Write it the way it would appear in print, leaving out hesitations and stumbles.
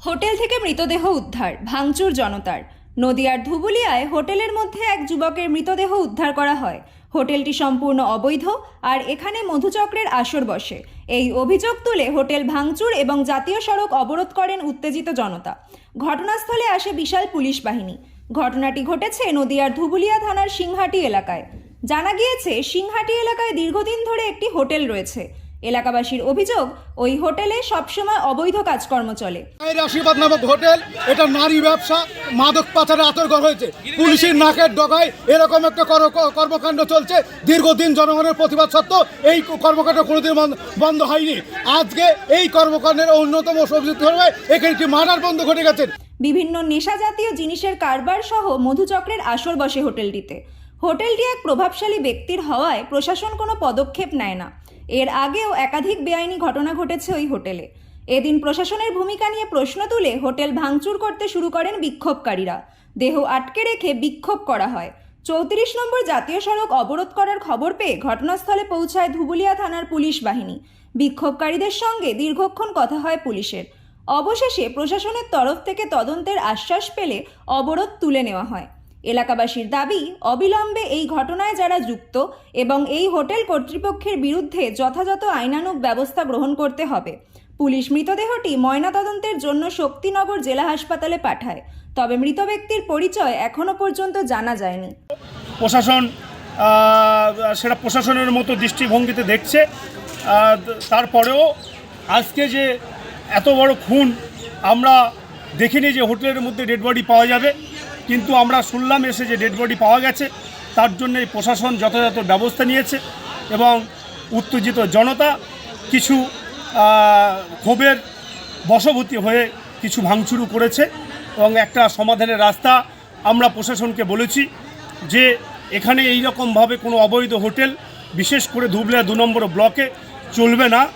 Hotel থেকে মৃতদেহ উদ্ধার, ভাঙচুর জনতার। নদিয়ার ধুবুলিয়ায় হোটেলের মধ্যে এক যুবকের মৃতদেহ উদ্ধার করা হয়। হোটেলটি সম্পূর্ণ অবৈধ আর এখানে মধুচক্রের আসর বসে। এই অভিযোগ তুলে হোটেল ভাঙচুর এবং জাতীয় সড়ক অবরোধ করেন উত্তেজিত জনতা। ঘটনাস্থলে আসে বিশাল পুলিশ বাহিনী। ঘটনাটি ঘটেছে নদিয়ার ধুবুলিয়া থানার সিংহাটি এলাকায়। জানা গিয়েছে, সিংহাটি এলাকায় দীর্ঘদিন ধরে একটি হোটেল রয়েছে। এলাকাবাসীর অভিযোগ, ওই হোটেলে সবসময় অবৈধ কাজকর্ম চলে। আশীর্বাদ নামক হোটেল, এটা নারী ব্যবসা, মাদক পাচারে আতঙ্ক হয়েছে। পুলিশের নাকের ডগায় এরকম একটা কর্মকাণ্ড চলছে। দীর্ঘদিন জনগণের প্রতিবাদ সত্ত্বেও এই কর্মকাণ্ড কোনোদিন বন্ধ হয়নি। আজকে এই কর্মকাণ্ডের অন্যতম অভিযুক্ত হবে এখানে একটি মার্ডার বন্ধ ঘটে গেছে। বিভিন্ন নেশা জাতীয় জিনিসের কারবার সহ মধুচক্রের আসর বসে হোটেলটিতে। হোটেলটি এক প্রভাবশালী ব্যক্তির হওয়ায় প্রশাসন কোনো পদক্ষেপ নেয় না। এর আগেও একাধিক বেআইনি ঘটনা ঘটেছে ওই হোটেলে। এদিন প্রশাসনের ভূমিকা নিয়ে প্রশ্ন তুলে হোটেল ভাঙচুর করতে শুরু করেন বিক্ষোভকারীরা। দেহ আটকে রেখে বিক্ষোভ করা হয়। 34 নম্বর জাতীয় সড়ক অবরোধ করার খবর পেয়ে ঘটনাস্থলে পৌঁছায় ধুবুলিয়া থানার পুলিশ বাহিনী। বিক্ষোভকারীদের সঙ্গে দীর্ঘক্ষণ কথা হয় পুলিশের। অবশেষে প্রশাসনের তরফ থেকে তদন্তের আশ্বাস পেলে অবরোধ তুলে নেওয়া হয়। এলাকাবাসীর দাবি, অবিলম্বে এই ঘটনায় যারা যুক্ত এবং এই হোটেল কর্তৃপক্ষের বিরুদ্ধে যথাযথ আইনানুগ ব্যবস্থা গ্রহণ করতে হবে। পুলিশ মৃতদেহটি ময়নাতদন্তের জন্য শক্তিনগর জেলা হাসপাতালে পাঠায়, তবে মৃত ব্যক্তির পরিচয় এখনো পর্যন্ত জানা যায়নি। প্রশাসন সেটা প্রশাসনের মতো দৃষ্টিভঙ্গিতে দেখছে। তারপরেও আজকে যে এত বড় খুন, আমরা দেখিনি যে হোটেলের মধ্যে ডেড বডি পাওয়া যাবে, কিন্তু আমরা শুনলাম এসে যে ডেড বডি পাওয়া গেছে। তার জন্যে প্রশাসন যথাযথ ব্যবস্থা নিয়েছে এবং উত্তেজিত জনতা কিছু ক্ষোভের বশবর্তী হয়ে কিছু ভাঙচুর করেছে এবং একটা সমাধানের রাস্তা আমরা প্রশাসনকে বলেছি যে এখানে এই রকমভাবে কোনো অবৈধ হোটেল, বিশেষ করে ধুবুলিয়া 2 নম্বর ব্লকে চলবে না।